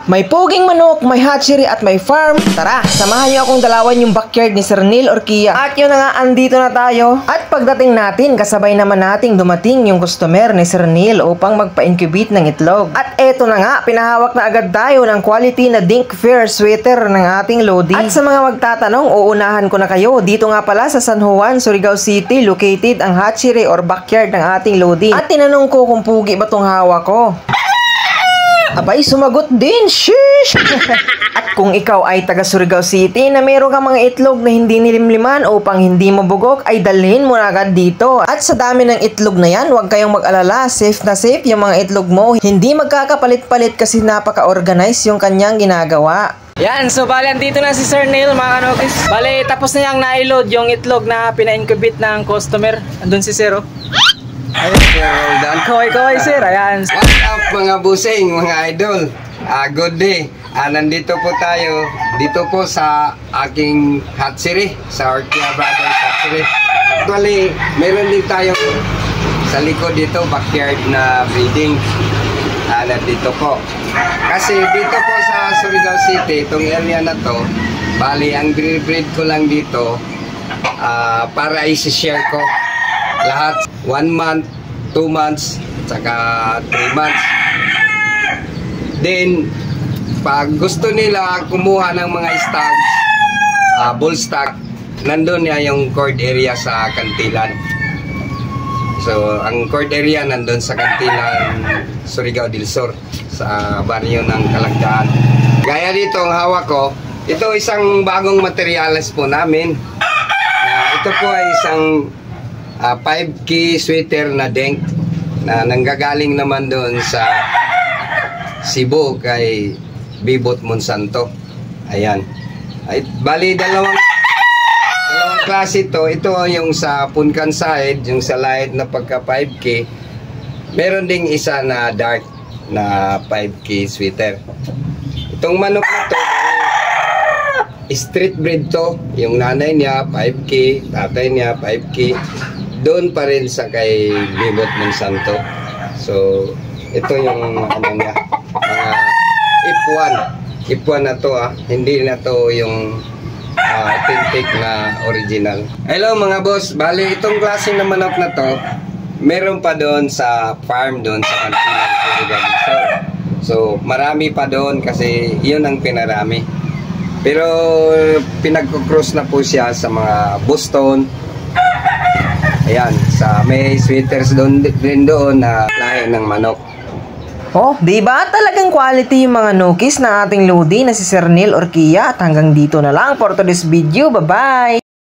May puging manok, may hatchery at may farm. Tara, samahan niyo akong dalawan yung backyard ni Sir Neil Orquilla. At yun na nga, andito na tayo. At pagdating natin, kasabay naman nating dumating yung customer ni Sir Neil upang magpa-incubate ng itlog. At eto na nga, pinahawak na agad tayo ng quality na Dink Fair sweater ng ating Lodi. At sa mga magtatanong, uunahan ko na kayo. Dito nga pala sa San Juan, Surigao City, located ang hatchery or backyard ng ating Lodi. At tinanong ko kung pugi ba tong hawak ko. Abay, sumagot din, sheesh! At kung ikaw ay taga Surigao City na meron kang mga itlog na hindi nilimliman upang hindi mabugok, ay dalhin mo na agad dito. At sa dami ng itlog na yan, huwag kayong mag-alala, safe na safe yung mga itlog mo. Hindi magkakapalit-palit kasi napaka-organize yung kanyang ginagawa. Yan, so bali andito na si Sir Neil, mga kanokis. Bali, tapos na niyang na-load yung itlog na pina-incubate ng customer. Andun si Sir, oh. Ayun, Sir Roldan. Kaway-kaway, Sir. Ayan. What's up, mga busing, mga idol? Good day. Nandito po tayo, dito po sa aking hatchery, sa Orquilla Brothers Hatchery. Actually, meron din tayo sa likod dito, backyard na breeding. Nandito po. Kasi dito po sa Surigao City, itong area na to, bali, ang breed ko lang dito, para i-share ko lahat, 1 month, 2 months, saka 3 months. Then, pag gusto nila kumuha ng mga stocks, bull stock, nandun niya yung cord area sa Kantilan. So, ang cord area nandun sa Kantilan, Surigao del Sur, sa baryo ng Kalagdaan. Gaya dito, ang hawak ko, ito isang bagong materials po namin. Ito po ay isang 5K sweater na Dink na nanggagaling naman doon sa Cebu kay Bibot Monsanto. Ayan. Ay, bali dalawang klase ito. Ito yung sa punkan side, yung sa light na pagka 5K. Meron ding isa na dark na 5K sweater. Itong manok na to, street breed to. Yung nanay niya 5K, tatay niya 5K. Doon pa rin sa kay Bibot Monsanto. So, ito yung ano niya, mga F1 na to, hindi na to yung authentic na original. Hello mga boss, bali itong klase na manok na to, meron pa doon sa farm doon sa Kantilan. So, marami pa doon kasi yun ang pinarami. Pero pinagko-cross na po siya sa mga Boston. Ayan, sa may sweaters doon din doon na lahi ng manok. Oh, di ba talagang quality yung mga nokis ng ating Lodi na si Sir Neil Orquilla? At hanggang dito na lang for today's video. Bye-bye!